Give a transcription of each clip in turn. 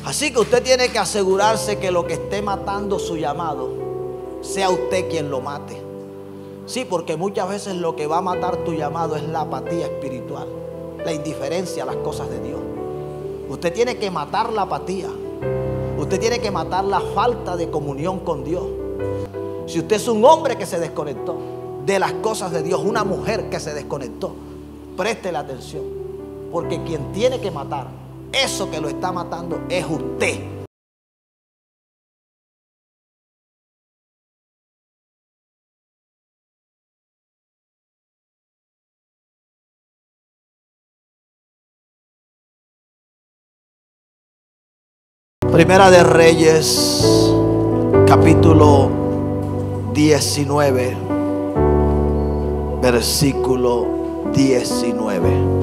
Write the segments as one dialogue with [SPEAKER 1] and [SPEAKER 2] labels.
[SPEAKER 1] Así que usted tiene que asegurarse que lo que esté matando su llamado sea usted quien lo mate. Sí, porque muchas veces lo que va a matar tu llamado es la apatía espiritual, la indiferencia a las cosas de Dios. Usted tiene que matar la apatía. Usted tiene que matar la falta de comunión con Dios. Si usted es un hombre que se desconectó de las cosas de Dios, una mujer que se desconectó, préstele atención, porque quien tiene que matar eso que lo está matando es usted. Primera de Reyes, capítulo 19, versículo 19.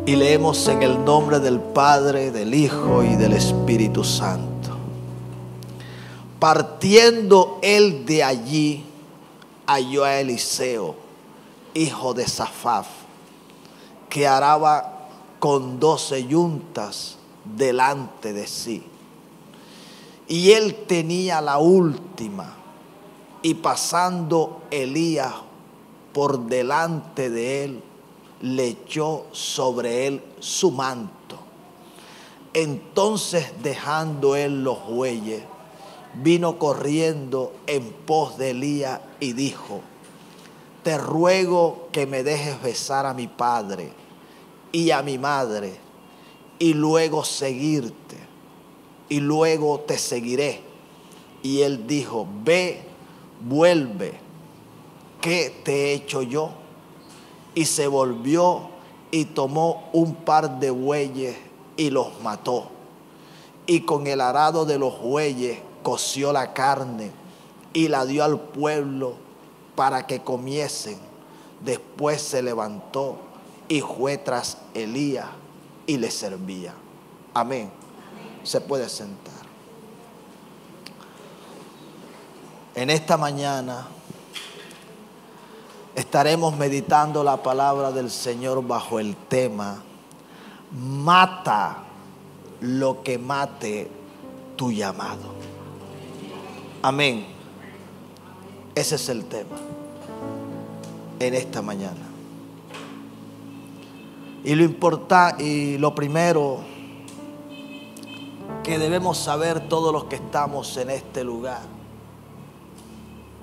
[SPEAKER 1] Y leemos en el nombre del Padre, del Hijo y del Espíritu Santo. Partiendo él de allí, halló a Eliseo, hijo de Safat, que araba con 12 yuntas delante de sí. Y él tenía la última, y pasando Elías por delante de él, le echó sobre él su manto. Entonces, dejando él los bueyes, vino corriendo en pos de Elías y dijo: te ruego que me dejes besar a mi padre y a mi madre, y luego seguirte, y luego te seguiré. Y él dijo: ve, vuelve, ¿qué te he hecho yo? Y se volvió y tomó un par de bueyes y los mató. Y con el arado de los bueyes coció la carne y la dio al pueblo para que comiesen. Después se levantó y fue tras Elías y le servía. Amén. Se puede sentar. En esta mañana estaremos meditando la palabra del Señor bajo el tema: mata lo que mate tu llamado. Amén. Ese es el tema en esta mañana. Y lo primero que debemos saber todos los que estamos en este lugar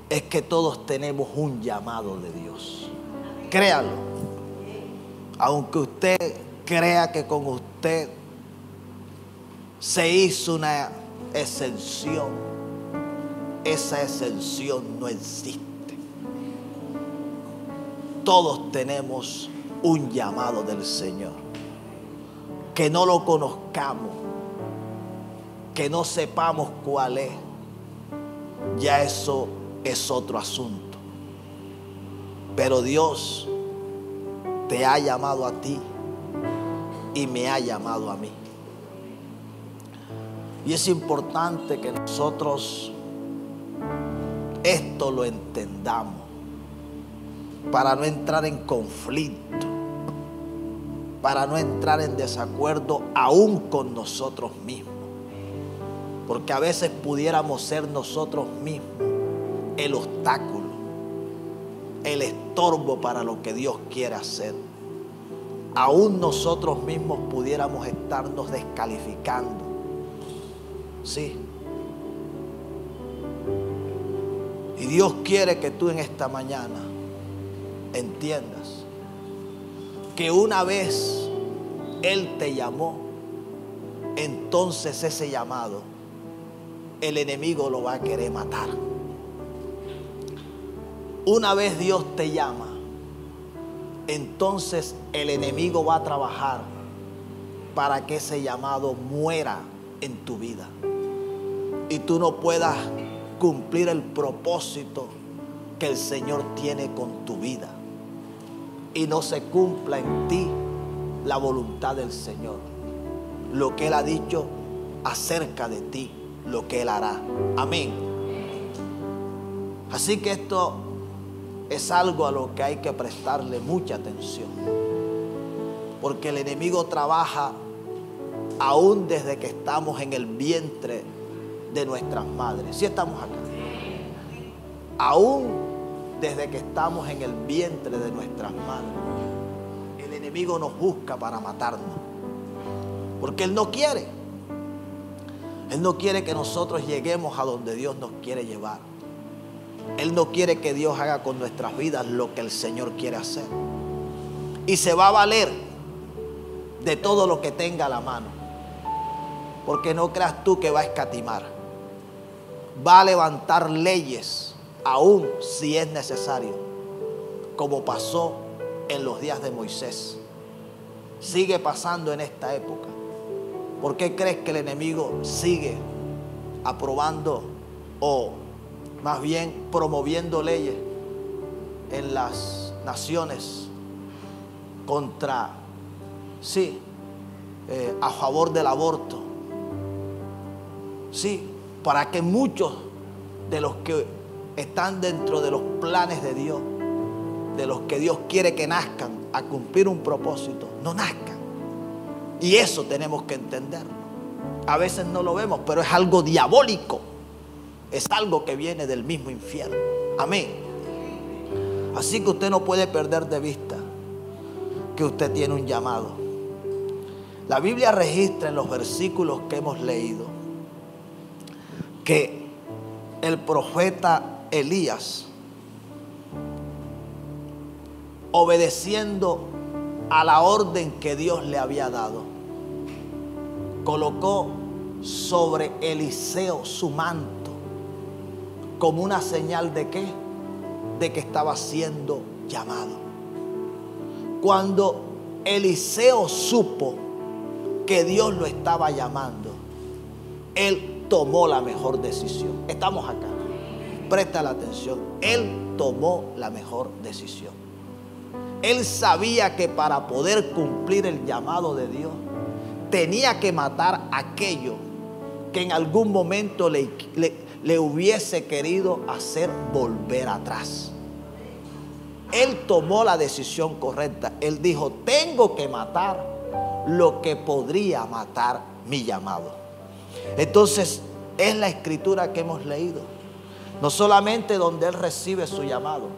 [SPEAKER 1] es que todos tenemos un llamado de Dios. Créalo. Aunque usted crea que con usted se hizo una exención, esa exención no existe. Todos tenemos un llamado del Señor. Que no lo conozcamos, que no sepamos cuál es, ya eso es otro asunto. Pero Dios te ha llamado a ti y me ha llamado a mí. Y es importante que nosotros esto lo entendamos para no entrar en conflicto, para no entrar en desacuerdo aún con nosotros mismos. Porque a veces pudiéramos ser nosotros mismos el obstáculo, el estorbo para lo que Dios quiere hacer. Aún nosotros mismos pudiéramos estarnos descalificando. Sí. Y Dios quiere que tú en esta mañana entiendas que una vez Él te llamó, entonces ese llamado el enemigo lo va a querer matar. Una vez Dios te llama, entonces el enemigo va a trabajar para que ese llamado muera en tu vida y tú no puedas cumplir el propósito que el Señor tiene con tu vida y no se cumpla en ti la voluntad del Señor, lo que Él ha dicho acerca de ti, lo que Él hará. Amén. Así que esto es algo a lo que hay que prestarle mucha atención, porque el enemigo trabaja aún desde que estamos en el vientre de nuestras madres. ¿Sí estamos acá? Aún desde que estamos en el vientre de nuestras madres, el enemigo nos busca para matarnos. Porque Él no quiere. Él no quiere que nosotros lleguemos a donde Dios nos quiere llevar. Él no quiere que Dios haga con nuestras vidas lo que el Señor quiere hacer. Y se va a valer de todo lo que tenga a la mano. Porque no creas tú que va a escatimar. Va a levantar leyes, aún si es necesario, como pasó en los días de Moisés. Sigue pasando en esta época. ¿Por qué crees que el enemigo sigue aprobando o más bien promoviendo leyes en las naciones contra, sí, a favor del aborto? Sí, para que muchos de los que están dentro de los planes de Dios, de los que Dios quiere que nazcan a cumplir un propósito, no nazcan. Y eso tenemos que entenderlo. A veces no lo vemos, pero es algo diabólico. Es algo que viene del mismo infierno. Amén. Así que usted no puede perder de vista que usted tiene un llamado. La Biblia registra en los versículos que hemos leído que el profeta Elías, obedeciendo a la orden que Dios le había dado, colocó sobre Eliseo su manto como una señal de ¿qué? De que estaba siendo llamado. Cuando Eliseo supo que Dios lo estaba llamando, él tomó la mejor decisión. Estamos acá. Presta la atención. Él tomó la mejor decisión. Él sabía que para poder cumplir el llamado de Dios, tenía que matar aquello que en algún momento le hubiese querido hacer volver atrás. Él tomó la decisión correcta. Él dijo, tengo que matar lo que podría matar mi llamado. Entonces, es la escritura que hemos leído. No solamente donde él recibe su llamado,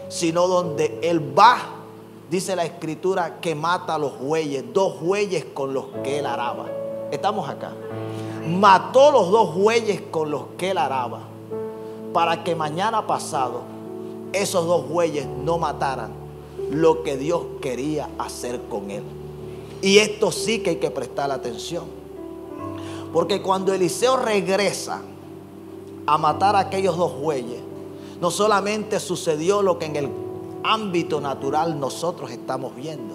[SPEAKER 1] sino donde él va. Dice la escritura que mata a los bueyes, 2 bueyes con los que él araba. Estamos acá. Mató los 2 bueyes con los que él araba, para que mañana pasado esos 2 bueyes no mataran lo que Dios quería hacer con él. Y esto sí que hay que prestar atención. Porque cuando Eliseo regresa a matar a aquellos 2 bueyes, no solamente sucedió lo que en el ámbito natural nosotros estamos viendo.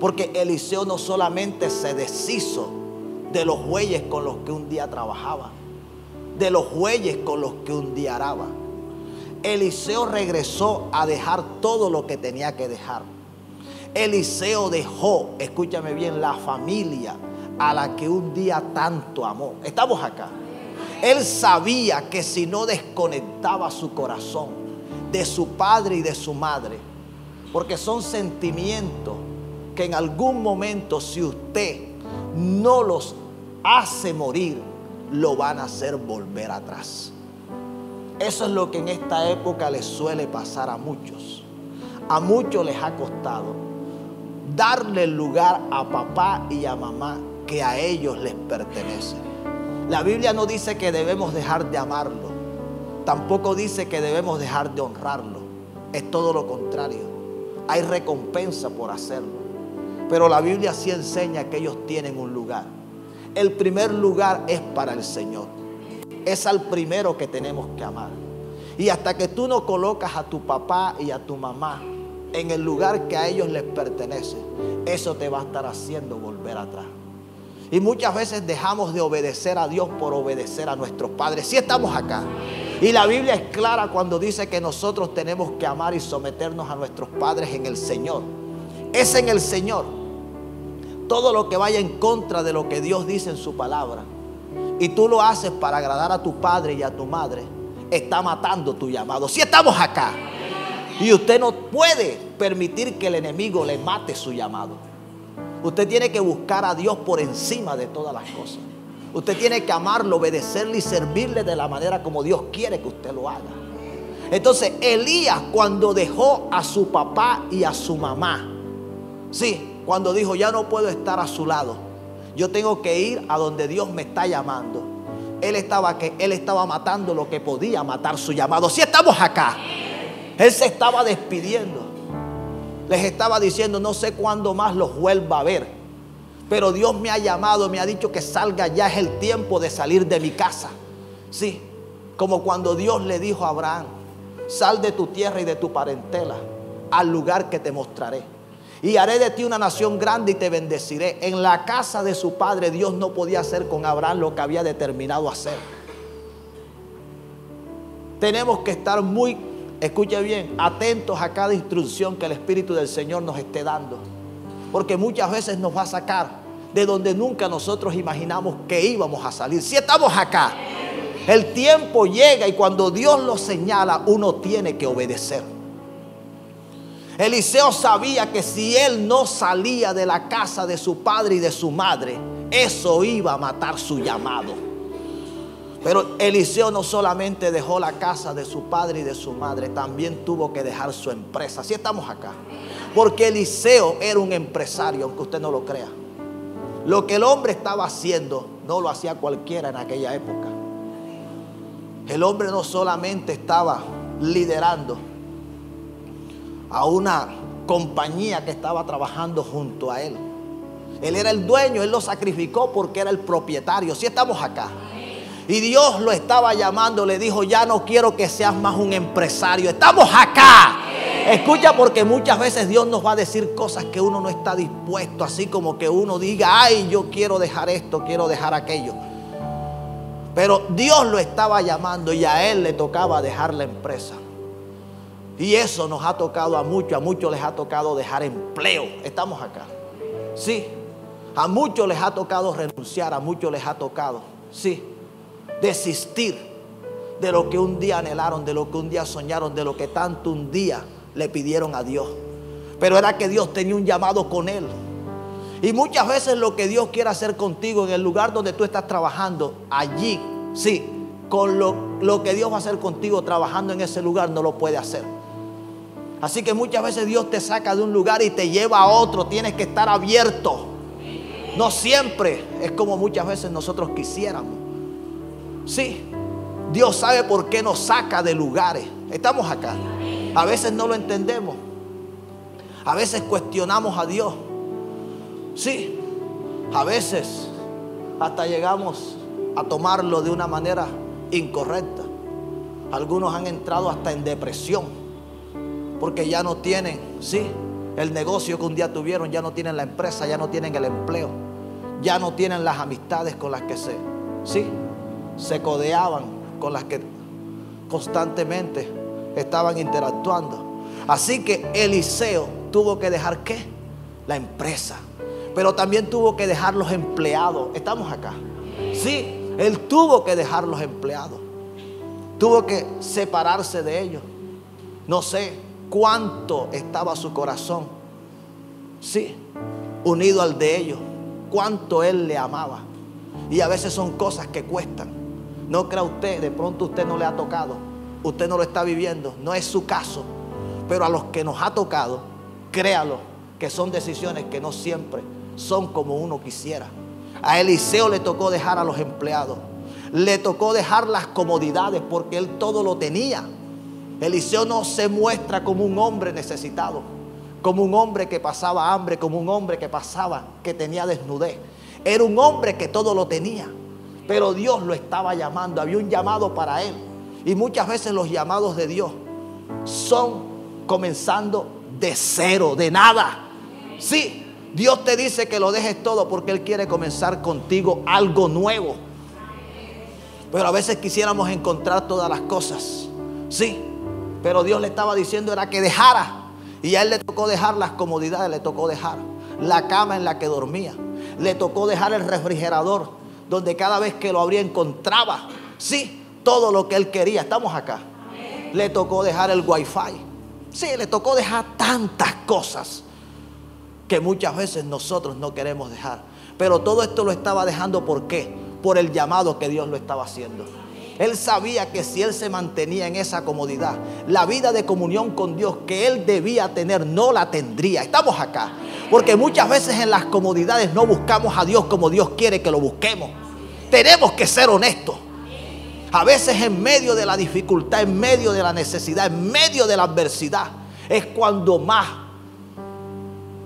[SPEAKER 1] Porque Eliseo no solamente se deshizo de los bueyes con los que un día trabajaba, de los bueyes con los que un día araba. Eliseo regresó a dejar todo lo que tenía que dejar. Eliseo dejó, escúchame bien, la familia a la que un día tanto amó. Estamos acá. Él sabía que si no desconectaba su corazón de su padre y de su madre, porque son sentimientos que en algún momento, si usted no los hace morir, lo van a hacer volver atrás. Eso es lo que en esta época les suele pasar a muchos. A muchos les ha costado darle el lugar a papá y a mamá que a ellos les pertenece. La Biblia no dice que debemos dejar de amarlo. Tampoco dice que debemos dejar de honrarlo. Es todo lo contrario. Hay recompensa por hacerlo. Pero la Biblia sí enseña que ellos tienen un lugar. El primer lugar es para el Señor. Es al primero que tenemos que amar. Y hasta que tú no colocas a tu papá y a tu mamá en el lugar que a ellos les pertenece, eso te va a estar haciendo volver atrás. Y muchas veces dejamos de obedecer a Dios por obedecer a nuestros padres. Sí estamos acá. Y la Biblia es clara cuando dice que nosotros tenemos que amar y someternos a nuestros padres en el Señor. Es en el Señor. Todo lo que vaya en contra de lo que Dios dice en su palabra, y tú lo haces para agradar a tu padre y a tu madre, está matando tu llamado. Si estamos acá. Y usted no puede permitir que el enemigo le mate su llamado. Usted tiene que buscar a Dios por encima de todas las cosas. Usted tiene que amarlo, obedecerle y servirle de la manera como Dios quiere que usted lo haga. Entonces Elías, cuando dejó a su papá y a su mamá, sí, cuando dijo ya no puedo estar a su lado, yo tengo que ir a donde Dios me está llamando. Él estaba matando lo que podía matar su llamado. Si estamos acá, él se estaba despidiendo. Les estaba diciendo, no sé cuándo más los vuelva a ver, pero Dios me ha llamado, me ha dicho que salga, ya es el tiempo de salir de mi casa. Sí, como cuando Dios le dijo a Abraham, sal de tu tierra y de tu parentela al lugar que te mostraré. Y haré de ti una nación grande y te bendeciré. En la casa de su padre Dios no podía hacer con Abraham lo que había determinado hacer. Tenemos que estar muy, escuche bien, atentos a cada instrucción que el Espíritu del Señor nos esté dando. Porque muchas veces nos va a sacar de donde nunca nosotros imaginamos que íbamos a salir. Si estamos acá, el tiempo llega y cuando Dios lo señala, uno tiene que obedecer. Eliseo sabía que si él no salía de la casa de su padre y de su madre, eso iba a matar su llamado. Pero Eliseo no solamente dejó la casa de su padre y de su madre, también tuvo que dejar su empresa. Así estamos acá. Porque Eliseo era un empresario, aunque usted no lo crea. Lo que el hombre estaba haciendo, no lo hacía cualquiera en aquella época. El hombre no solamente estaba liderando a una compañía que estaba trabajando junto a él. Él era el dueño, él lo sacrificó porque era el propietario. Si estamos acá. Y Dios lo estaba llamando, le dijo, ya no quiero que seas más un empresario. Estamos acá. Escucha, porque muchas veces Dios nos va a decir cosas que uno no está dispuesto. Así como que uno diga, ay, yo quiero dejar esto, quiero dejar aquello. Pero Dios lo estaba llamando y a él le tocaba dejar la empresa. Y eso nos ha tocado a muchos les ha tocado dejar empleo. Estamos acá. Sí, a muchos les ha tocado renunciar, a muchos les ha tocado, sí, desistir de lo que un día anhelaron, de lo que un día soñaron, de lo que tanto un día le pidieron a Dios. Pero era que Dios tenía un llamado con él. Y muchas veces lo que Dios quiere hacer contigo en el lugar donde tú estás trabajando, allí, sí, con lo que Dios va a hacer contigo trabajando en ese lugar, no lo puede hacer. Así que muchas veces Dios te saca de un lugar y te lleva a otro. Tienes que estar abierto. No siempre es como muchas veces nosotros quisiéramos. Sí, Dios sabe por qué nos saca de lugares. Estamos acá. A veces no lo entendemos. A veces cuestionamos a Dios. Sí, a veces hasta llegamos a tomarlo de una manera incorrecta. Algunos han entrado hasta en depresión porque ya no tienen, sí, el negocio que un día tuvieron, ya no tienen la empresa, ya no tienen el empleo, ya no tienen las amistades con las que se codeaban, con las que constantemente estaban interactuando. Así que Eliseo tuvo que dejar ¿qué? La empresa. Pero también tuvo que dejar los empleados. Estamos acá. Sí, él tuvo que dejar los empleados. Tuvo que separarse de ellos. No sé cuánto estaba su corazón, sí, unido al de ellos. Cuánto él le amaba. Y a veces son cosas que cuestan. No crea usted, de pronto usted no le ha tocado, usted no lo está viviendo, no es su caso. Pero a los que nos ha tocado, créalo, que son decisiones que no siempre son como uno quisiera. A Eliseo le tocó dejar a los empleados, le tocó dejar las comodidades porque él todo lo tenía. Eliseo no se muestra como un hombre necesitado, como un hombre que pasaba hambre, como un hombre que tenía desnudez. Era un hombre que todo lo tenía, pero Dios lo estaba llamando, había un llamado para él. Y muchas veces los llamados de Dios son comenzando de cero, de nada. Sí, Dios te dice que lo dejes todo porque Él quiere comenzar contigo algo nuevo. Pero a veces quisiéramos encontrar todas las cosas, sí, pero Dios le estaba diciendo era que dejara. Y a él le tocó dejar las comodidades, le tocó dejar la cama en la que dormía, le tocó dejar el refrigerador donde cada vez que lo abría encontraba, sí, todo lo que él quería. Estamos acá. Le tocó dejar el wifi. Sí, le tocó dejar tantas cosas que muchas veces nosotros no queremos dejar. Pero todo esto lo estaba dejando, ¿por qué? Por el llamado que Dios lo estaba haciendo. Él sabía que si él se mantenía en esa comodidad, la vida de comunión con Dios que él debía tener no la tendría. Estamos acá porque muchas veces en las comodidades no buscamos a Dios como Dios quiere que lo busquemos. Tenemos que ser honestos. A veces en medio de la dificultad, en medio de la necesidad, en medio de la adversidad, es cuando más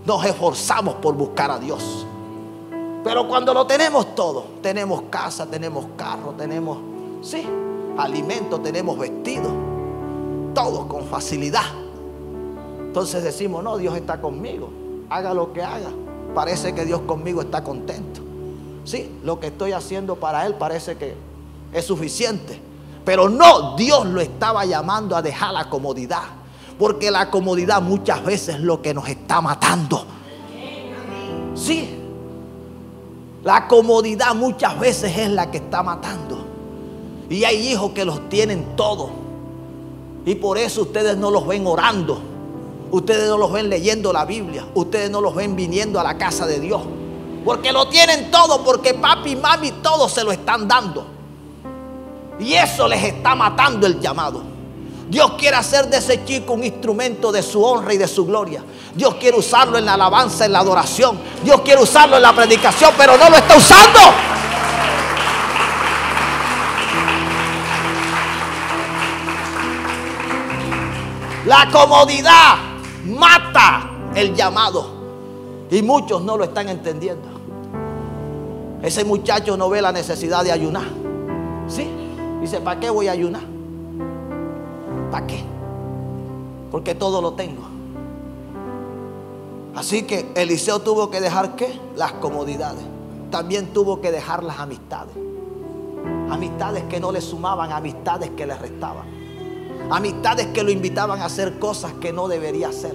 [SPEAKER 1] nos esforzamos por buscar a Dios. Pero cuando lo tenemos todo, tenemos casa, tenemos carro, tenemos, sí, alimento, tenemos vestido, todo con facilidad. Entonces decimos, no, Dios está conmigo, haga lo que haga. Parece que Dios conmigo está contento. Sí, lo que estoy haciendo para Él parece que es suficiente. Pero no, Dios lo estaba llamando a dejar la comodidad. Porque la comodidad muchas veces es lo que nos está matando. Sí, la comodidad muchas veces es la que está matando. Y hay hijos que los tienen todo. Y por eso ustedes no los ven orando. Ustedes no los ven leyendo la Biblia. Ustedes no los ven viniendo a la casa de Dios. Porque lo tienen todo, porque papi y mami todo se lo están dando. Y eso les está matando el llamado. Dios quiere hacer de ese chico un instrumento de su honra y de su gloria. Dios quiere usarlo en la alabanza, en la adoración. Dios quiere usarlo en la predicación, pero no lo está usando. La comodidad mata el llamado. Y muchos no lo están entendiendo. Ese muchacho no ve la necesidad de ayunar. ¿Sí? Dice, ¿para qué voy a ayunar? ¿Para qué? Porque todo lo tengo. Así que Eliseo tuvo que dejar ¿qué? Las comodidades. También tuvo que dejar las amistades. Amistades que no le sumaban, amistades que le restaban. Amistades que lo invitaban a hacer cosas que no debería hacer.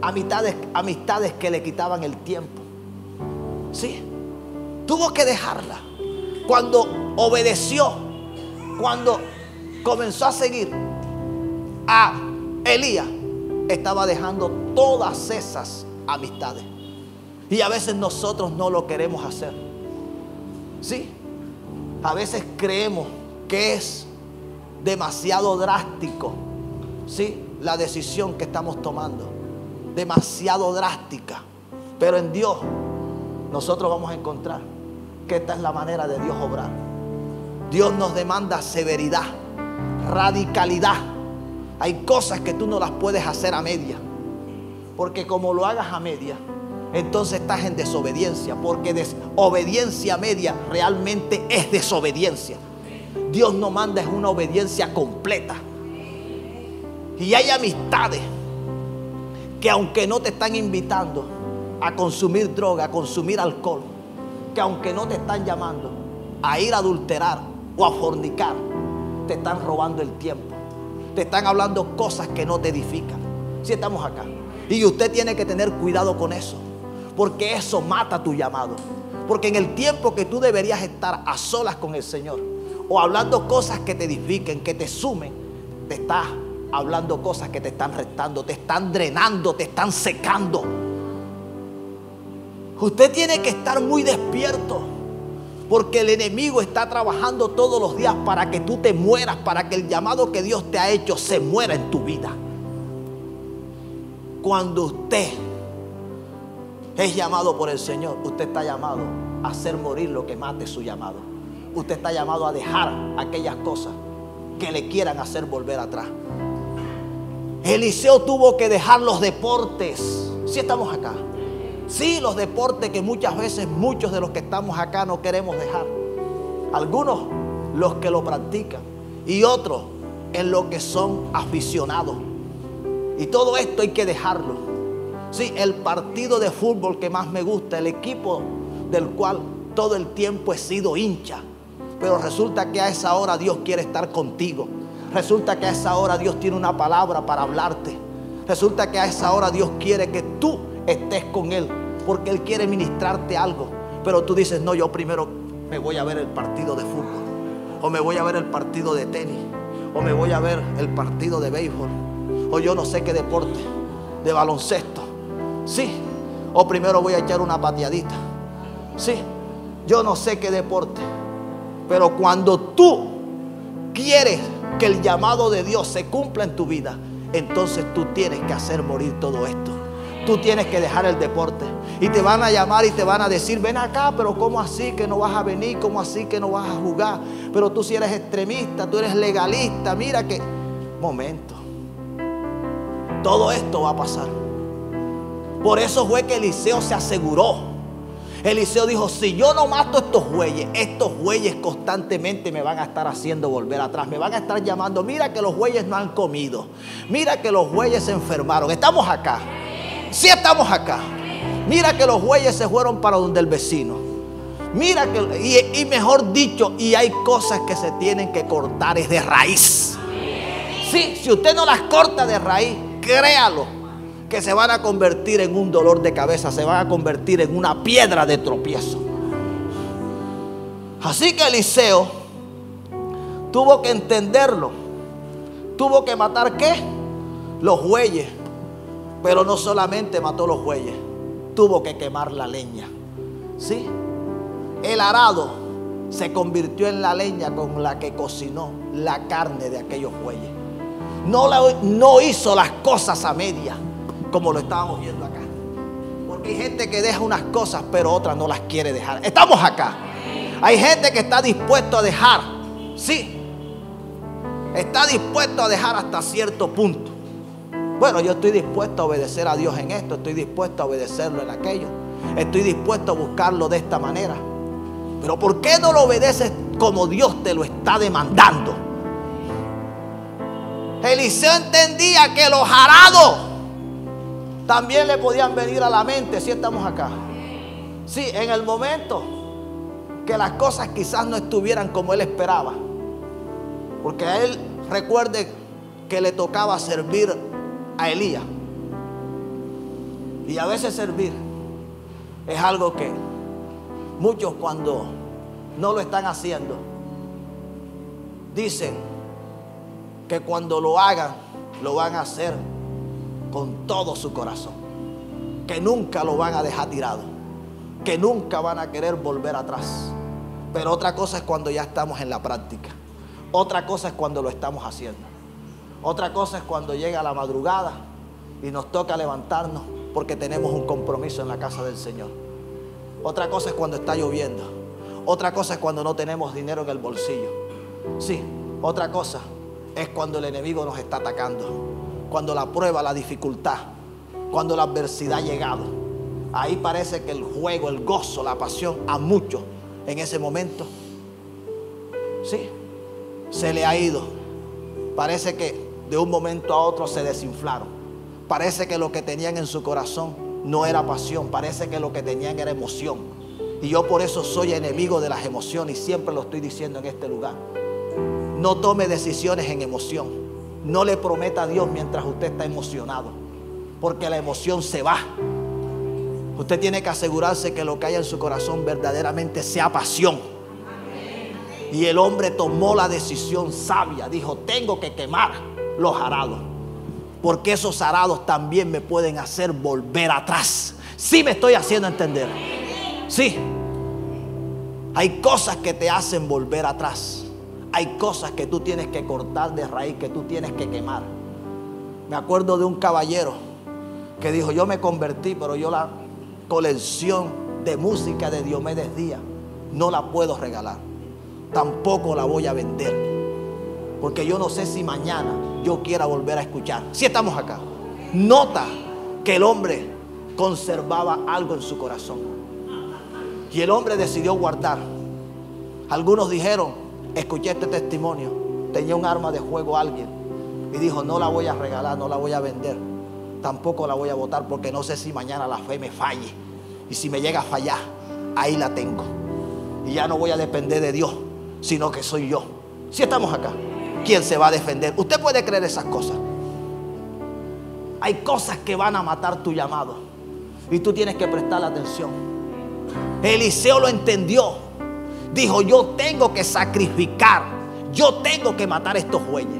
[SPEAKER 1] Amistades que le quitaban el tiempo. Sí, tuvo que dejarla. Cuando obedeció, cuando comenzó a seguir a Elías, estaba dejando todas esas amistades. Y a veces nosotros no lo queremos hacer. Sí, a veces creemos que es demasiado drástico, sí, la decisión que estamos tomando. Demasiado drástica. Pero en Dios nosotros vamos a encontrar que esta es la manera de Dios obrar. Dios nos demanda severidad, radicalidad. Hay cosas que tú no las puedes hacer a media, porque como lo hagas a media, entonces estás en desobediencia. Porque obediencia media realmente es desobediencia. Dios no manda es una obediencia completa. Y hay amistades que aunque no te están invitando a consumir droga, a consumir alcohol, que aunque no te están llamando a ir a adulterar o a fornicar, te están robando el tiempo. Te están hablando cosas que no te edifican. Si estamos acá. Y usted tiene que tener cuidado con eso, porque eso mata tu llamado. Porque en el tiempo que tú deberías estar a solas con el Señor, o hablando cosas que te edifiquen, que te sumen, te estás hablando cosas que te están restando, te están drenando, te están secando. Usted tiene que estar muy despierto, porque el enemigo está trabajando todos los días para que tú te mueras, para que el llamado que Dios te ha hecho se muera en tu vida. Cuando usted es llamado por el Señor, usted está llamado a hacer morir lo que mate su llamado. Usted está llamado a dejar aquellas cosas que le quieran hacer volver atrás. Eliseo tuvo que dejar los deportes. ¿Sí estamos acá? Sí, los deportes que muchas veces muchos de los que estamos acá no queremos dejar. Algunos los que lo practican y otros en lo que son aficionados. Y todo esto hay que dejarlo. Sí, el partido de fútbol que más me gusta, el equipo del cual todo el tiempo he sido hincha. Pero resulta que a esa hora Dios quiere estar contigo. Resulta que a esa hora Dios tiene una palabra para hablarte. Resulta que a esa hora Dios quiere que tú estés con Él, porque Él quiere ministrarte algo. Pero tú dices, no, yo primero me voy a ver el partido de fútbol, o me voy a ver el partido de tenis, o me voy a ver el partido de béisbol, o yo no sé qué deporte, de baloncesto. Sí, O primero voy a echar una pateadita. Sí, yo no sé qué deporte, pero cuando tú quieres que el llamado de Dios se cumpla en tu vida, entonces tú tienes que hacer morir todo esto. Tú tienes que dejar el deporte. Y te van a llamar y te van a decir: ven acá, pero ¿cómo así que no vas a venir? ¿Cómo así que no vas a jugar? Pero tú si eres extremista, tú eres legalista. Mira que... Momento. Todo esto va a pasar. Por eso fue que Eliseo se aseguró. Eliseo dijo: si yo no mato estos bueyes constantemente me van a estar haciendo volver atrás. Me van a estar llamando: mira que los bueyes no han comido. Mira que los bueyes se enfermaron. Estamos acá. Sí, estamos acá. Mira que los bueyes se fueron para donde el vecino. Mira que, y mejor dicho, y hay cosas que se tienen que cortar es de raíz. Sí, si usted no las corta de raíz, créalo, que se van a convertir en un dolor de cabeza, se van a convertir en una piedra de tropiezo. Así que Eliseo tuvo que entenderlo. Tuvo que matar ¿qué? Los bueyes. Pero no solamente mató los bueyes, tuvo que quemar la leña. ¿Sí? El arado se convirtió en la leña con la que cocinó la carne de aquellos bueyes. No hizo las cosas a media, como lo estábamos viendo acá. Porque hay gente que deja unas cosas, pero otras no las quiere dejar. Estamos acá. Hay gente que está dispuesto a dejar. Sí. Está dispuesto a dejar hasta cierto punto. Bueno, yo estoy dispuesto a obedecer a Dios en esto. Estoy dispuesto a obedecerlo en aquello. Estoy dispuesto a buscarlo de esta manera. Pero ¿por qué no lo obedeces como Dios te lo está demandando? Eliseo entendía que los arados también le podían venir a la mente. Si estamos acá. Sí, en el momento que las cosas quizás no estuvieran como él esperaba. Porque a él, recuerde que le tocaba servir a Elías. Y a veces servir es algo que muchos, cuando no lo están haciendo, dicen que cuando lo hagan, lo van a hacer con todo su corazón, que nunca lo van a dejar tirado, que nunca van a querer volver atrás. Pero otra cosa es cuando ya estamos en la práctica. Otra cosa es cuando lo estamos haciendo. Otra cosa es cuando llega la madrugada y nos toca levantarnos porque tenemos un compromiso en la casa del Señor. Otra cosa es cuando está lloviendo. Otra cosa es cuando no tenemos dinero en el bolsillo. Sí, otra cosa es cuando el enemigo nos está atacando. Cuando la prueba, la dificultad, cuando la adversidad ha llegado. Ahí parece que el juego, el gozo, la pasión a muchos en ese momento, sí, se le ha ido. Parece que de un momento a otro se desinflaron. Parece que lo que tenían en su corazón no era pasión. Parece que lo que tenían era emoción. Y yo por eso soy enemigo de las emociones. Y siempre lo estoy diciendo en este lugar. No tome decisiones en emoción. No le prometa a Dios mientras usted está emocionado, porque la emoción se va. Usted tiene que asegurarse que lo que haya en su corazón verdaderamente sea pasión. Y el hombre tomó la decisión sabia. Dijo: tengo que quemar los arados, porque esos arados también me pueden hacer volver atrás. Sí, me estoy haciendo entender. Sí. Hay cosas que te hacen volver atrás. Hay cosas que tú tienes que cortar de raíz, que tú tienes que quemar. Me acuerdo de un caballero que dijo: yo me convertí, pero yo la colección de música de Diomedes Díaz no la puedo regalar. Tampoco la voy a vender, porque yo no sé si mañana yo quiera volver a escuchar. Si estamos acá. Nota que el hombre conservaba algo en su corazón. Y el hombre decidió guardar. Algunos dijeron: escuché este testimonio, tenía un arma de fuego alguien, y dijo: no la voy a regalar, no la voy a vender, tampoco la voy a botar, porque no sé si mañana la fe me falle. Y si me llega a fallar, ahí la tengo. Y ya no voy a depender de Dios, sino que soy yo. Si estamos acá. ¿Quién se va a defender? Usted puede creer esas cosas. Hay cosas que van a matar tu llamado, y tú tienes que prestarle atención. Eliseo lo entendió. Dijo: yo tengo que sacrificar, yo tengo que matar estos bueyes.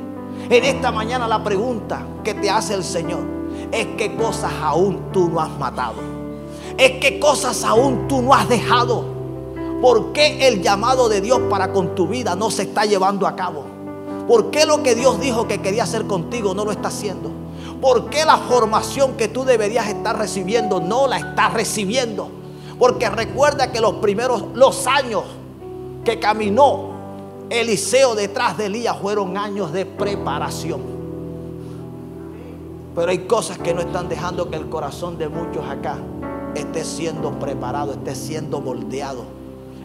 [SPEAKER 1] En esta mañana la pregunta que te hace el Señor es: ¿qué cosas aún tú no has matado? es qué cosas aún tú no has dejado. ¿Por qué el llamado de Dios para con tu vida no se está llevando a cabo? ¿Por qué lo que Dios dijo que quería hacer contigo no lo está haciendo? ¿Por qué la formación que tú deberías estar recibiendo no la estás recibiendo? Porque recuerda que los años que caminó Eliseo detrás de Elías fueron años de preparación. Pero hay cosas que no están dejando que el corazón de muchos acá esté siendo preparado, esté siendo moldeado,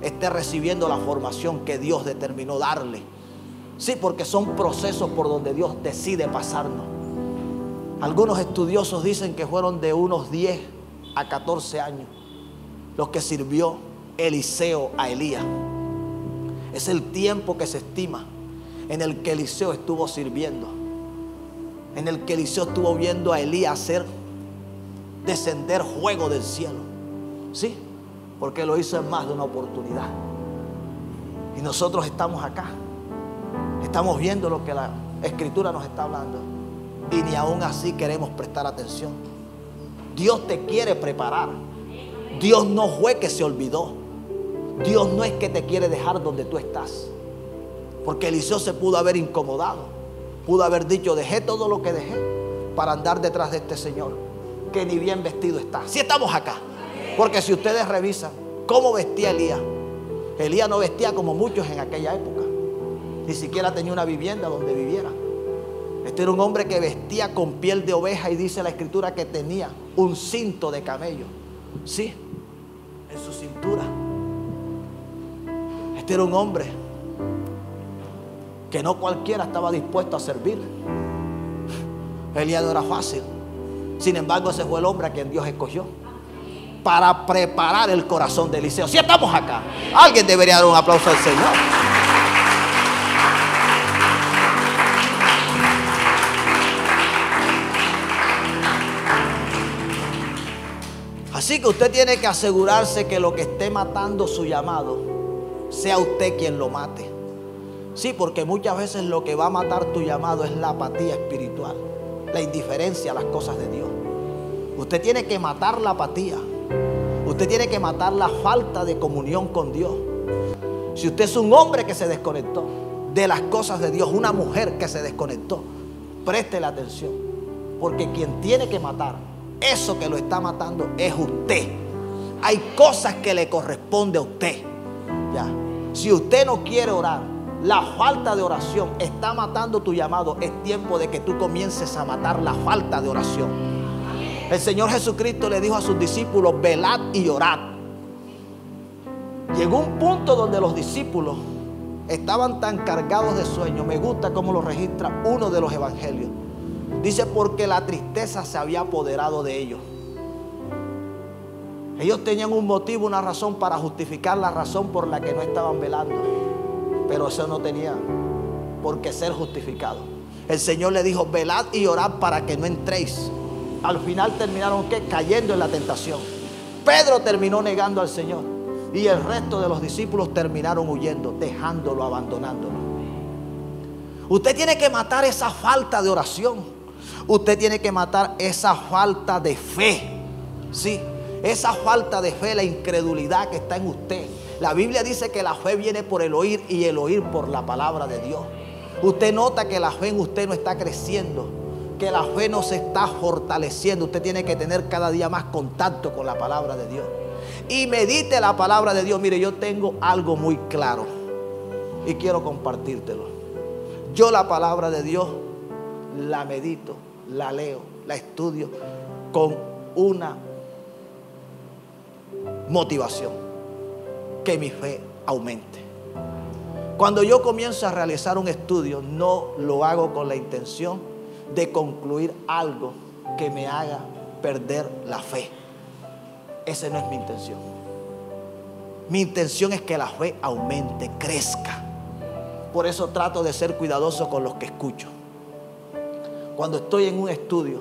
[SPEAKER 1] esté recibiendo la formación que Dios determinó darle. Sí, porque son procesos por donde Dios decide pasarnos. Algunos estudiosos dicen que fueron de unos 10 a 14 años los que sirvió Eliseo a Elías. Es el tiempo que se estima en el que Eliseo estuvo sirviendo, en el que Eliseo estuvo viendo a Elías hacer descender fuego del cielo. Sí, porque lo hizo en más de una oportunidad. Y nosotros estamos acá, estamos viendo lo que la Escritura nos está hablando, y ni aún así queremos prestar atención. Dios te quiere preparar. Dios no fue que se olvidó. Dios no es que te quiere dejar donde tú estás. Porque Eliseo se pudo haber incomodado, pudo haber dicho: dejé todo lo que dejé para andar detrás de este señor que ni bien vestido está. Si estamos acá, porque si ustedes revisan cómo vestía Elías, Elías no vestía como muchos en aquella época. Ni siquiera tenía una vivienda donde viviera. Este era un hombre que vestía con piel de oveja, y dice la Escritura que tenía un cinto de camello, sí, en su cintura. Este era un hombre que no cualquiera estaba dispuesto a servir. Elías no era fácil. Sin embargo, ese fue el hombre a quien Dios escogió para preparar el corazón de Eliseo. Si estamos acá, alguien debería dar un aplauso al Señor. Así que usted tiene que asegurarse que lo que esté matando su llamado sea usted quien lo mate. Sí, porque muchas veces lo que va a matar tu llamado es la apatía espiritual, la indiferencia a las cosas de Dios. Usted tiene que matar la apatía. Usted tiene que matar la falta de comunión con Dios. Si usted es un hombre que se desconectó de las cosas de Dios, una mujer que se desconectó, préstele atención, porque quien tiene que matar eso que lo está matando es usted. Hay cosas que le corresponde a usted. Ya. Si usted no quiere orar, la falta de oración está matando tu llamado. Es tiempo de que tú comiences a matar la falta de oración. El Señor Jesucristo le dijo a sus discípulos: velad y orad. Llegó un punto donde los discípulos estaban tan cargados de sueño. Me gusta cómo lo registra uno de los evangelios. Dice: porque la tristeza se había apoderado de ellos. Ellos tenían un motivo, una razón para justificar la razón por la que no estaban velando, pero eso no tenía por qué ser justificado. El Señor le dijo: velad y orad para que no entréis. Al final terminaron ¿qué? Cayendo en la tentación. Pedro terminó negando al Señor, y el resto de los discípulos terminaron huyendo, dejándolo, abandonándolo. Usted tiene que matar esa falta de oración. Usted tiene que matar esa falta de fe. Sí, esa falta de fe, la incredulidad que está en usted. La Biblia dice que la fe viene por el oír, y el oír por la palabra de Dios. Usted nota que la fe en usted no está creciendo, que la fe no se está fortaleciendo. Usted tiene que tener cada día más contacto con la palabra de Dios. Y medite la palabra de Dios. Mire, yo tengo algo muy claro y quiero compartírtelo. Yo la palabra de Dios la medito, la leo, la estudio con una motivación: que mi fe aumente. Cuando yo comienzo a realizar un estudio, no lo hago con la intención de concluir algo que me haga perder la fe. Esa no es mi intención. Mi intención es que la fe aumente, crezca. Por eso trato de ser cuidadoso con los que escucho. Cuando estoy en un estudio,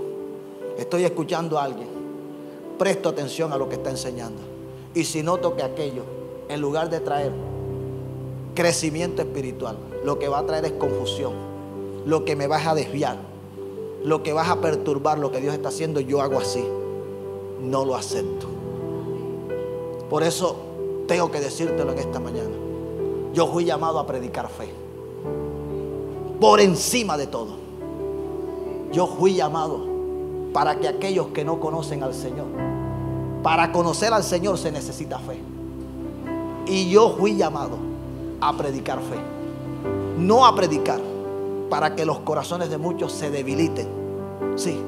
[SPEAKER 1] estoy escuchando a alguien, presto atención a lo que está enseñando. Y si noto que aquello, en lugar de traer crecimiento espiritual, lo que va a traer es confusión, lo que me vas a desviar, lo que vas a perturbar lo que Dios está haciendo, yo hago así: no lo acepto. Por eso tengo que decírtelo en esta mañana. Yo fui llamado a predicar fe. Por encima de todo. Yo fui llamado para que aquellos que no conocen al Señor, para conocer al Señor se necesita fe. Y yo fui llamado a predicar fe. No a predicar para que los corazones de muchos se debiliten. Sí,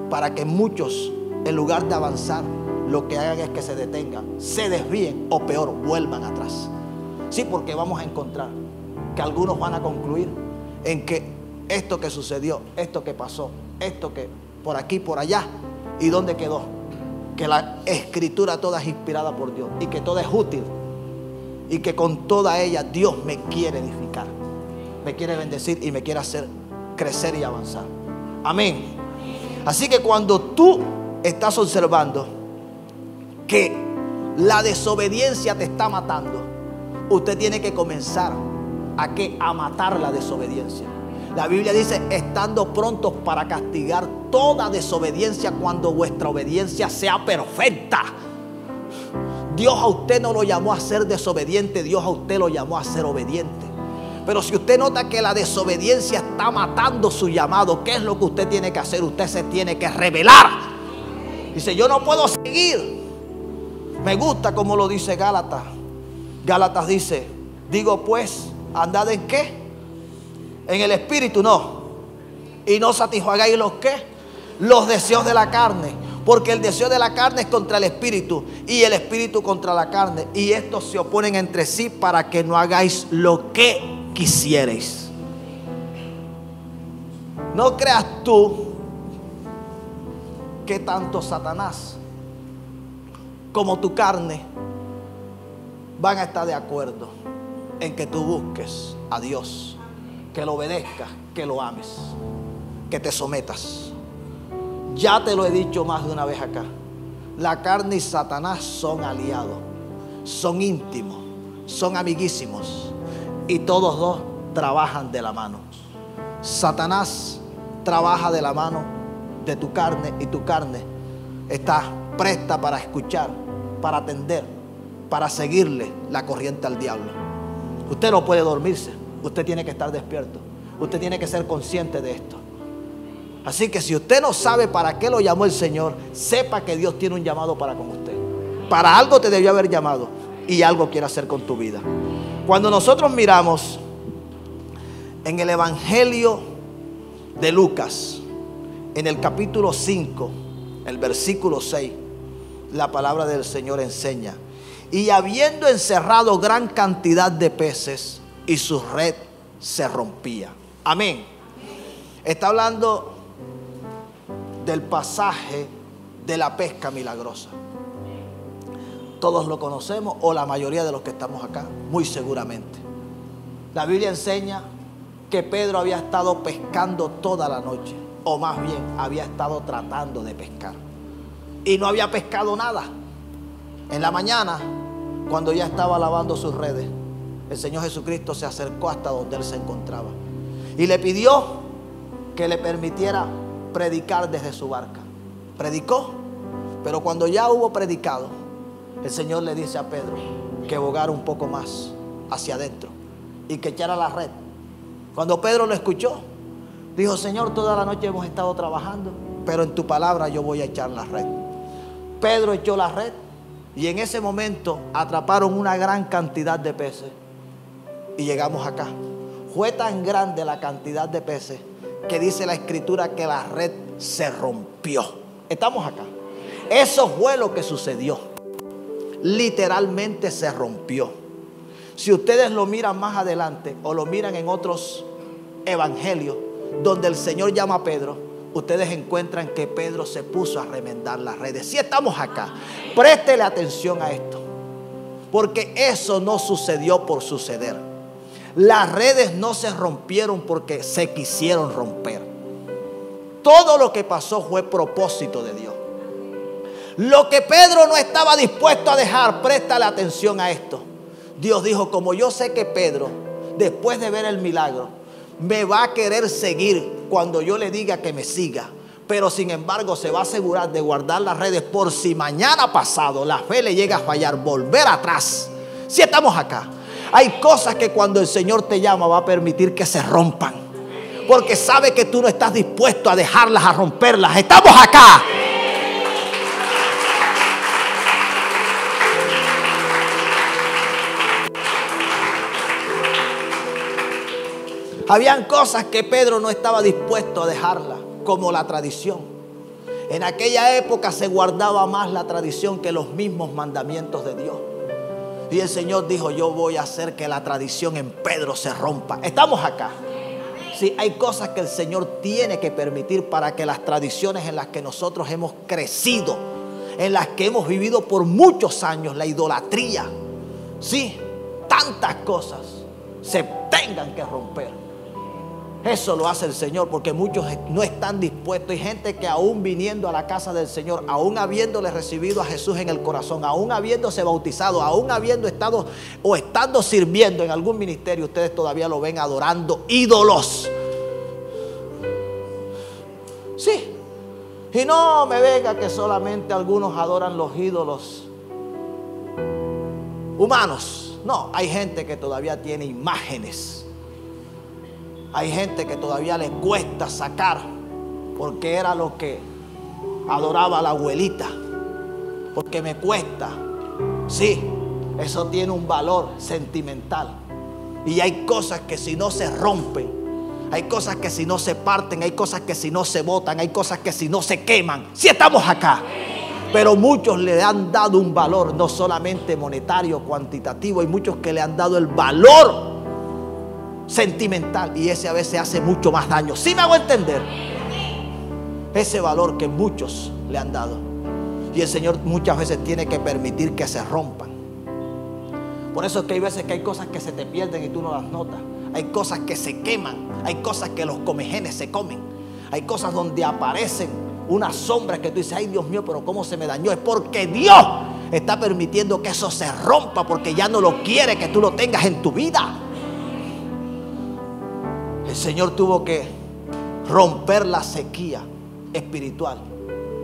[SPEAKER 1] para que muchos, en lugar de avanzar, lo que hagan es que se detengan, se desvíen o peor, vuelvan atrás. Sí, porque vamos a encontrar que algunos van a concluir en que esto que sucedió, esto que pasó, esto que por aquí, por allá, ¿y dónde quedó? Que la escritura toda es inspirada por Dios y que toda es útil y que con toda ella Dios me quiere edificar, me quiere bendecir y me quiere hacer crecer y avanzar. Amén. Así que cuando tú estás observando que la desobediencia te está matando, usted tiene que comenzar a matar la desobediencia. La Biblia dice, estando prontos para castigar toda desobediencia cuando vuestra obediencia sea perfecta. Dios a usted no lo llamó a ser desobediente, Dios a usted lo llamó a ser obediente. Pero si usted nota que la desobediencia está matando su llamado, ¿qué es lo que usted tiene que hacer? Usted se tiene que rebelar. Dice, yo no puedo seguir. Me gusta como lo dice Gálatas. Gálatas dice, digo pues, andad en qué, en el espíritu, no, y no satisfagáis los qué, los deseos de la carne, porque el deseo de la carne es contra el espíritu y el espíritu contra la carne, y estos se oponen entre sí para que no hagáis lo que quisierais. No creas tú que tanto Satanás como tu carne van a estar de acuerdo en que tú busques a Dios, que lo obedezcas, que lo ames, que te sometas. Ya te lo he dicho más de una vez acá. La carne y Satanás son aliados, son íntimos, son amiguísimos y todos dos trabajan de la mano. Satanás trabaja de la mano de tu carne y tu carne está presta para escuchar, para atender, para seguirle la corriente al diablo. Usted no puede dormirse, usted tiene que estar despierto, usted tiene que ser consciente de esto. Así que si usted no sabe para qué lo llamó el Señor, sepa que Dios tiene un llamado para con usted. Para algo te debió haber llamado y algo quiere hacer con tu vida. Cuando nosotros miramos en el Evangelio de Lucas, en el capítulo 5, el versículo 6, la palabra del Señor enseña: y habiendo encerrado gran cantidad de peces, y su red se rompía. Amén. Está hablando del pasaje de la pesca milagrosa. Todos lo conocemos, o la mayoría de los que estamos acá, muy seguramente. La Biblia enseña que Pedro había estado pescando toda la noche, o más bien había estado tratando de pescar, y no había pescado nada. En la mañana, cuando ya estaba lavando sus redes, el Señor Jesucristo se acercó hasta donde él se encontraba y le pidió que le permitiera predicar desde su barca. Predicó, pero cuando ya hubo predicado, el Señor le dice a Pedro que bogara un poco más hacia adentro y que echara la red. Cuando Pedro lo escuchó, dijo: Señor, toda la noche hemos estado trabajando, pero en tu palabra yo voy a echar la red. Pedro echó la red y en ese momento atraparon una gran cantidad de peces. Y llegamos acá. Fue tan grande la cantidad de peces que dice la escritura que la red se rompió. Estamos acá. Eso fue lo que sucedió. Literalmente se rompió. Si ustedes lo miran más adelante o lo miran en otros evangelios donde el Señor llama a Pedro, ustedes encuentran que Pedro se puso a remendar las redes. Si estamos acá, préstele atención a esto, porque eso no sucedió por suceder. Las redes no se rompieron porque se quisieron romper. Todo lo que pasó fue propósito de Dios. Lo que Pedro no estaba dispuesto a dejar, préstale atención a esto. Dios dijo: como yo sé que Pedro, después de ver el milagro, me va a querer seguir cuando yo le diga que me siga, pero sin embargo se va a asegurar de guardar las redes por si mañana pasado la fe le llega a fallar, volver atrás. Si estamos acá, hay cosas que cuando el Señor te llama va a permitir que se rompan, porque sabe que tú no estás dispuesto a dejarlas, a romperlas. Estamos acá. Habían cosas que Pedro no estaba dispuesto a dejarlas, como la tradición. En aquella época se guardaba más la tradición que los mismos mandamientos de Dios. Y el Señor dijo: yo voy a hacer que la tradición en Pedro se rompa. Estamos acá. Sí, hay cosas que el Señor tiene que permitir para que las tradiciones en las que nosotros hemos crecido, en las que hemos vivido por muchos años, la idolatría, sí, tantas cosas, se tengan que romper. Eso lo hace el Señor, porque muchos no están dispuestos. Hay gente que aún viniendo a la casa del Señor, aún habiéndole recibido a Jesús en el corazón, aún habiéndose bautizado, aún habiendo estado o estando sirviendo en algún ministerio, ustedes todavía lo ven adorando ídolos. Sí. Y no me venga que solamente algunos adoran los ídolos humanos. No, hay gente que todavía tiene imágenes. Hay gente que todavía le cuesta sacar, porque era lo que adoraba la abuelita. Porque me cuesta. Sí, eso tiene un valor sentimental. Y hay cosas que si no se rompen, hay cosas que si no se parten, hay cosas que si no se botan, hay cosas que si no se queman. Si estamos acá. Pero muchos le han dado un valor, no solamente monetario, cuantitativo. Hay muchos que le han dado el valor sentimental, y ese a veces hace mucho más daño. ¿Sí me hago entender? Ese valor que muchos le han dado, y el Señor muchas veces tiene que permitir que se rompan. Por eso es que hay veces que hay cosas que se te pierden y tú no las notas. Hay cosas que se queman, hay cosas que los comejenes se comen, hay cosas donde aparecen unas sombras que tú dices: ay, Dios mío, pero cómo se me dañó. Es porque Dios está permitiendo que eso se rompa, porque ya no lo quiere que tú lo tengas en tu vida. El Señor tuvo que romper la sequía espiritual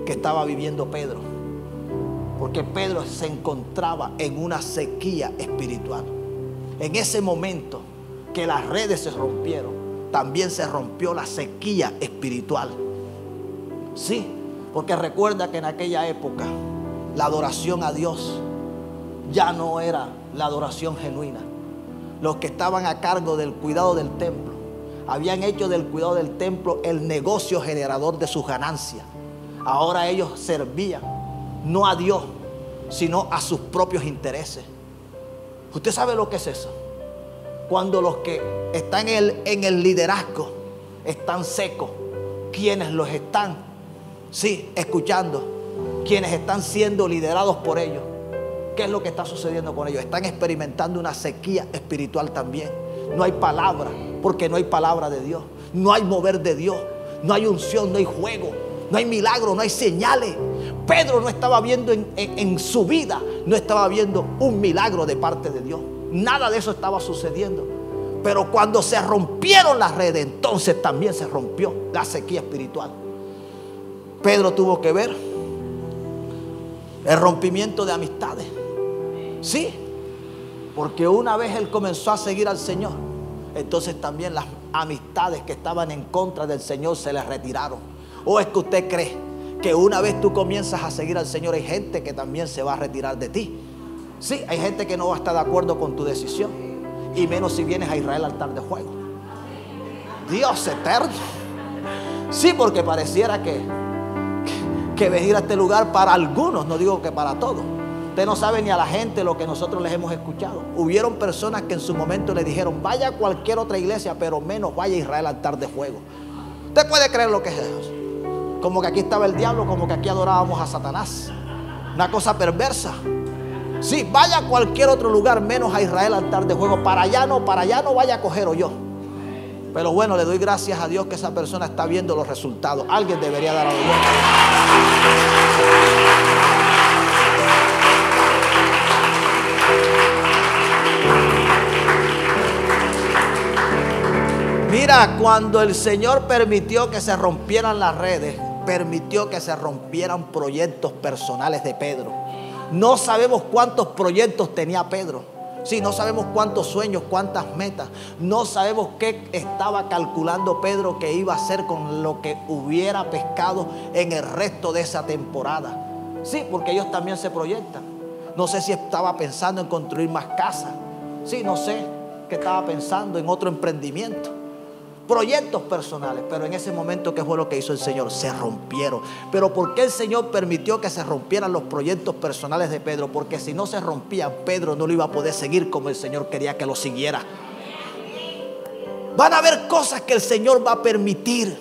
[SPEAKER 1] que estaba viviendo Pedro, porque Pedro se encontraba en una sequía espiritual. En ese momento que las redes se rompieron, también se rompió la sequía espiritual. Sí, porque recuerda que en aquella época la adoración a Dios ya no era la adoración genuina. Los que estaban a cargo del cuidado del templo habían hecho del cuidado del templo el negocio generador de sus ganancias. Ahora ellos servían no a Dios, sino a sus propios intereses. ¿Usted sabe lo que es eso? Cuando los que están en el liderazgo están secos, quienes los están, sí, escuchando, quienes están siendo liderados por ellos, ¿qué es lo que está sucediendo con ellos? Están experimentando una sequía espiritual también. No hay palabra, porque no hay palabra de Dios. No hay mover de Dios. No hay unción, no hay juego, no hay milagro, no hay señales. Pedro no estaba viendo en su vida, no estaba viendo un milagro de parte de Dios. Nada de eso estaba sucediendo. Pero cuando se rompieron las redes, entonces también se rompió la sequía espiritual. Pedro tuvo que ver el rompimiento de amistades. Sí, porque una vez él comenzó a seguir al Señor, entonces también las amistades que estaban en contra del Señor se les retiraron. ¿O es que usted cree que una vez tú comienzas a seguir al Señor, hay gente que también se va a retirar de ti? Sí, hay gente que no va a estar de acuerdo con tu decisión, y menos si vienes a Israel al altar de fuego. Dios eterno. Sí, porque pareciera que venir a este lugar para algunos, no digo que para todos. Usted no sabe ni a la gente lo que nosotros les hemos escuchado. Hubieron personas que en su momento le dijeron: vaya a cualquier otra iglesia, pero menos vaya a Israel al altar de fuego. Usted puede creer lo que es eso. Como que aquí estaba el diablo, como que aquí adorábamos a Satanás. Una cosa perversa. Sí, vaya a cualquier otro lugar, menos a Israel al altar de fuego. Para allá no vaya a coger yo. Pero bueno, le doy gracias a Dios que esa persona está viendo los resultados. Alguien debería dar a Dios. Mira, cuando el Señor permitió que se rompieran las redes, permitió que se rompieran proyectos personales de Pedro. No sabemos cuántos proyectos tenía Pedro. Sí, no sabemos cuántos sueños, cuántas metas. No sabemos qué estaba calculando Pedro que iba a hacer con lo que hubiera pescado en el resto de esa temporada. Sí, porque ellos también se proyectan. No sé si estaba pensando en construir más casas. Sí, no sé qué estaba pensando en otro emprendimiento. Proyectos personales, pero en ese momento, ¿qué fue lo que hizo el Señor? Se rompieron. Pero ¿por qué el Señor permitió que se rompieran los proyectos personales de Pedro? Porque si no se rompían, Pedro no lo iba a poder seguir como el Señor quería que lo siguiera. Van a haber cosas que el Señor va a permitir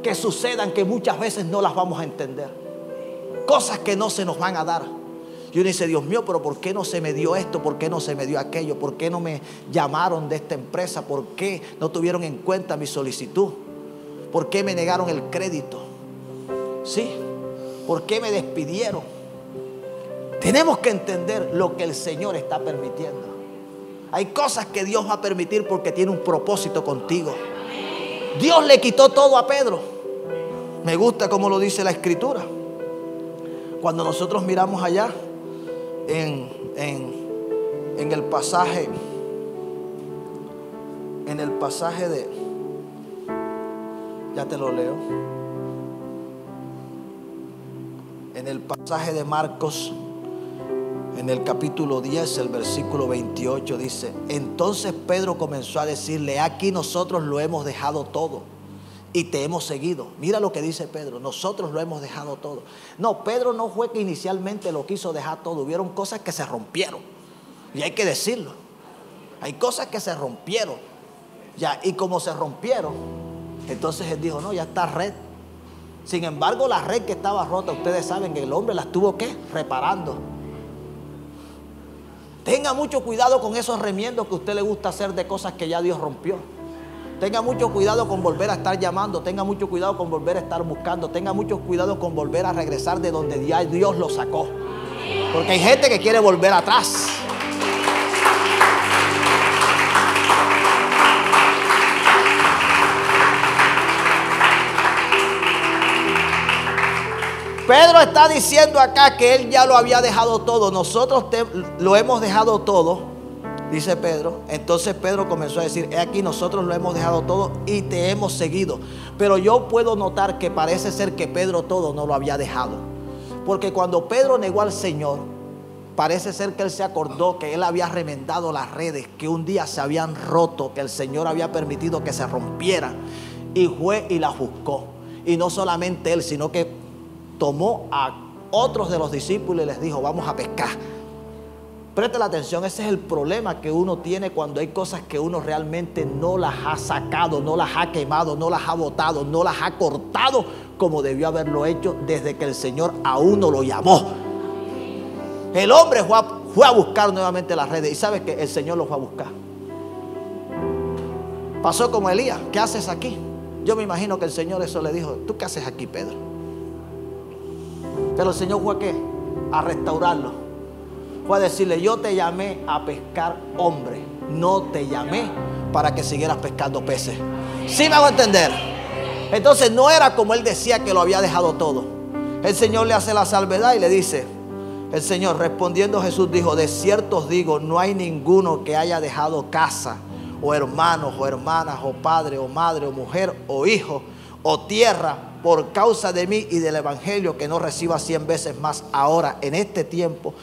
[SPEAKER 1] que sucedan, que muchas veces no las vamos a entender. Cosas que no se nos van a dar. Y uno dice, Dios mío, pero ¿por qué no se me dio esto? ¿Por qué no se me dio aquello? ¿Por qué no me llamaron de esta empresa? ¿Por qué no tuvieron en cuenta mi solicitud? ¿Por qué me negaron el crédito? ¿Sí? ¿Por qué me despidieron? Tenemos que entender lo que el Señor está permitiendo. Hay cosas que Dios va a permitir porque tiene un propósito contigo. Dios le quitó todo a Pedro. Me gusta como lo dice la Escritura. Cuando nosotros miramos allá en el pasaje de, ya te lo leo, en el pasaje de Marcos, en el capítulo 10, el versículo 28 dice: entonces Pedro comenzó a decirle, aquí nosotros lo hemos dejado todo y te hemos seguido. Mira lo que dice Pedro, nosotros lo hemos dejado todo. No, Pedro no fue que inicialmente lo quiso dejar todo. Hubieron cosas que se rompieron, y hay que decirlo. Hay cosas que se rompieron ya, y como se rompieron, entonces él dijo, no, ya está red. Sin embargo, la red que estaba rota, ustedes saben que el hombre la estuvo, ¿qué? Reparando. Tenga mucho cuidado con esos remiendos que a usted le gusta hacer de cosas que ya Dios rompió. Tenga mucho cuidado con volver a estar llamando. Tenga mucho cuidado con volver a estar buscando. Tenga mucho cuidado con volver a regresar de donde ya Dios lo sacó. Porque hay gente que quiere volver atrás. Pedro está diciendo acá que él ya lo había dejado todo. Nosotros lo hemos dejado todo. Dice Pedro. Entonces Pedro comenzó a decir, he aquí nosotros lo hemos dejado todo y te hemos seguido. Pero yo puedo notar que parece ser que Pedro todo no lo había dejado. Porque cuando Pedro negó al Señor, parece ser que él se acordó que él había remendado las redes que un día se habían roto, que el Señor había permitido que se rompieran. Y fue y las buscó. Y no solamente él, sino que tomó a otros de los discípulos y les dijo, vamos a pescar. Preste la atención, ese es el problema que uno tiene cuando hay cosas que uno realmente no las ha sacado, no las ha quemado, no las ha botado, no las ha cortado como debió haberlo hecho desde que el Señor a uno lo llamó. El hombre fue a buscar nuevamente las redes y sabe que el Señor lo fue a buscar. Pasó como Elías, ¿qué haces aquí? Yo me imagino que el Señor eso le dijo, ¿tú qué haces aquí, Pedro? Pero el Señor fue ¿a qué? A restaurarlo. Fue a decirle, yo te llamé a pescar hombres, no te llamé para que siguieras pescando peces. ¿Sí me hago entender? Entonces no era como él decía que lo había dejado todo. El Señor le hace la salvedad y le dice, el Señor respondiendo Jesús dijo, de cierto os digo, no hay ninguno que haya dejado casa, o hermanos, o hermanas, o padre, o madre, o mujer, o hijo, o tierra, por causa de mí y del evangelio, que no reciba 100 veces más ahora en este tiempo,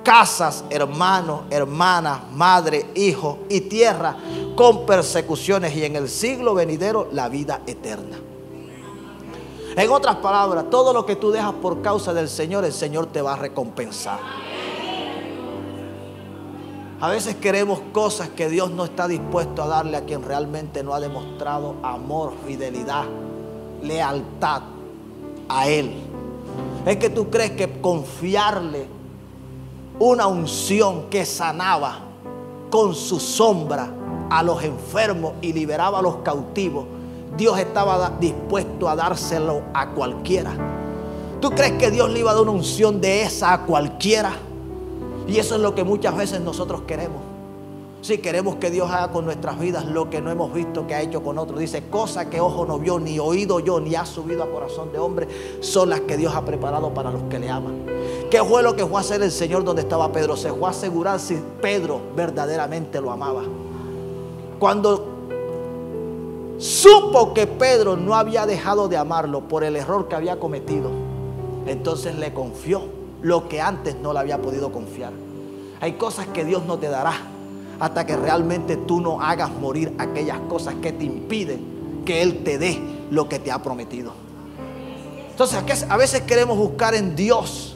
[SPEAKER 1] casas, hermanos, hermanas, madre, hijos y tierra, con persecuciones, y en el siglo venidero la vida eterna. En otras palabras, todo lo que tú dejas por causa del Señor, el Señor te va a recompensar. A veces queremos cosas que Dios no está dispuesto a darle a quien realmente no ha demostrado amor, fidelidad, lealtad a Él. Es que tú crees que confiarle una unción que sanaba con su sombra a los enfermos y liberaba a los cautivos, Dios estaba dispuesto a dárselo a cualquiera. ¿Tú crees que Dios le iba a dar una unción de esa a cualquiera? Y eso es lo que muchas veces nosotros queremos. Si queremos que Dios haga con nuestras vidas lo que no hemos visto que ha hecho con otros. Dice, cosa que ojo no vio, ni oído yo, ni ha subido a corazón de hombre, son las que Dios ha preparado para los que le aman. ¿Qué fue lo que fue a hacer el Señor donde estaba Pedro? Se fue a asegurar si Pedro verdaderamente lo amaba. Cuando supo que Pedro no había dejado de amarlo por el error que había cometido, entonces le confió lo que antes no le había podido confiar. Hay cosas que Dios no te dará hasta que realmente tú no hagas morir aquellas cosas que te impiden que Él te dé lo que te ha prometido. Entonces a veces queremos buscar en Dios,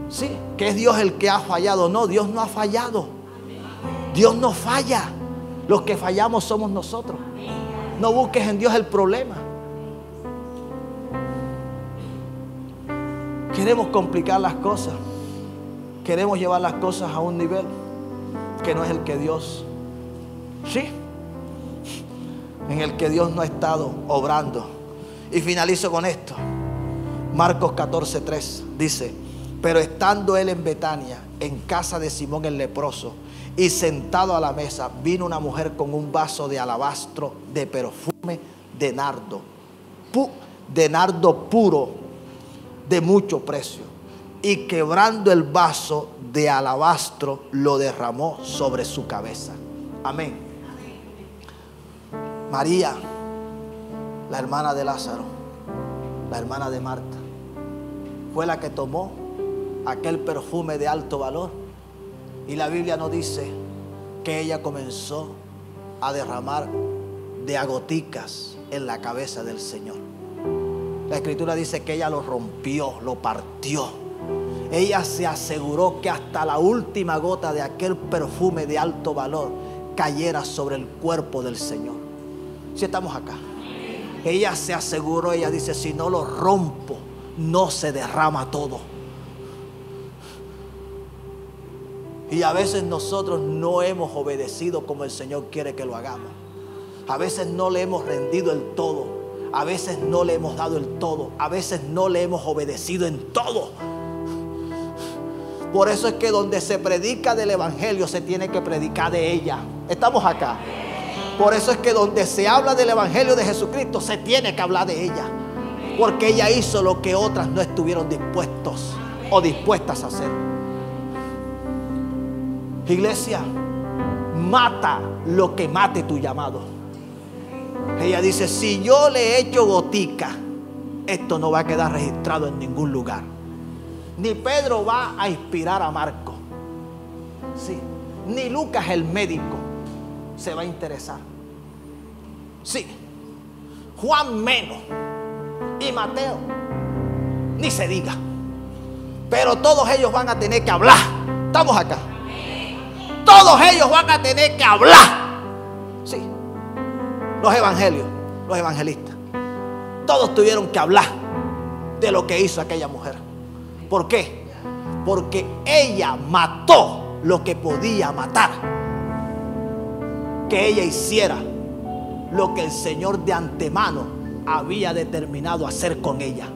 [SPEAKER 1] sí, que es Dios el que ha fallado. No, Dios no ha fallado. Dios no falla. Los que fallamos somos nosotros. No busques en Dios el problema. Queremos complicar las cosas. Queremos llevar las cosas a un nivel que no es el que Dios, sí, en el que Dios no ha estado obrando. Y finalizo con esto. Marcos 14:3 dice: pero estando él en Betania, en casa de Simón el leproso, y sentado a la mesa, vino una mujer con un vaso de alabastro de perfume de nardo puro, de mucho precio, y quebrando el vaso de alabastro, lo derramó sobre su cabeza. Amén. María, la hermana de Lázaro, la hermana de Marta, fue la que tomó aquel perfume de alto valor. Y la Biblia nos dice que ella comenzó a derramar de a goticas en la cabeza del Señor. La Escritura dice que ella lo rompió, lo partió. Ella se aseguró que hasta la última gota de aquel perfume de alto valor cayera sobre el cuerpo del Señor. Si estamos acá. Ella se aseguró, ella dice, si no lo rompo, no se derrama todo. Y a veces nosotros no hemos obedecido como el Señor quiere que lo hagamos. A veces no le hemos rendido el todo. A veces no le hemos dado el todo. A veces no le hemos obedecido en todo. Por eso es que donde se predica del Evangelio se tiene que predicar de ella. Estamos acá. Por eso es que donde se habla del Evangelio de Jesucristo se tiene que hablar de ella. Porque ella hizo lo que otras no estuvieron dispuestos o dispuestas a hacer. Iglesia, mata lo que mate tu llamado. Ella dice, si yo le he hecho gotica, esto no va a quedar registrado en ningún lugar. Ni Pedro va a inspirar a Marco. Sí. Ni Lucas el médico se va a interesar. Sí. Juan menos. Y Mateo ni se diga. Pero todos ellos van a tener que hablar. Estamos acá. Todos ellos van a tener que hablar. Sí. Los evangelios, los evangelistas, todos tuvieron que hablar de lo que hizo aquella mujer. ¿Por qué? Porque ella mató lo que podía matar. Que ella hiciera lo que el Señor de antemano había determinado hacer con ella.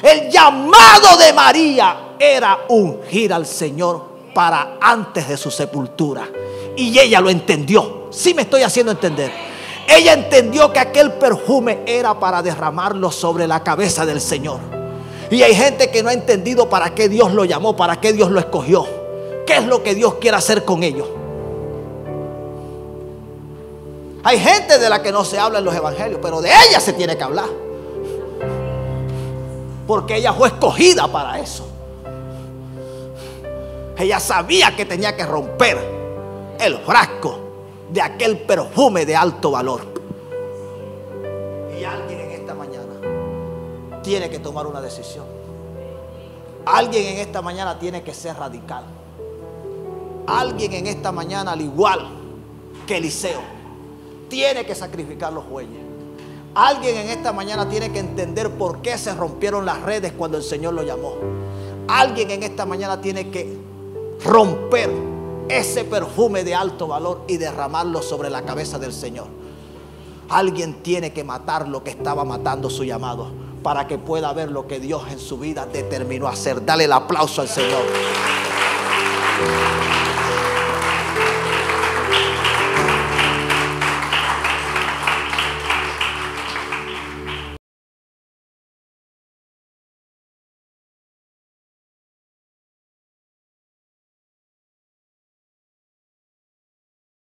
[SPEAKER 1] El llamado de María era ungir al Señor para antes de su sepultura. Y ella lo entendió. Sí me estoy haciendo entender. Ella entendió que aquel perfume era para derramarlo sobre la cabeza del Señor. Y hay gente que no ha entendido para qué Dios lo llamó, para qué Dios lo escogió. ¿Qué es lo que Dios quiere hacer con ellos? Hay gente de la que no se habla en los evangelios, pero de ella se tiene que hablar. Porque ella fue escogida para eso. Ella sabía que tenía que romper el frasco de aquel perfume de alto valor. Y alguien en esta mañana tiene que tomar una decisión. Alguien en esta mañana tiene que ser radical. Alguien en esta mañana, al igual que Eliseo, tiene que sacrificar los bueyes. Alguien en esta mañana tiene que entender por qué se rompieron las redes cuando el Señor lo llamó. Alguien en esta mañana tiene que romper ese perfume de alto valor y derramarlo sobre la cabeza del Señor. Alguien tiene que matar lo que estaba matando su llamado para que pueda ver lo que Dios en su vida determinó hacer. Dale el aplauso al Señor.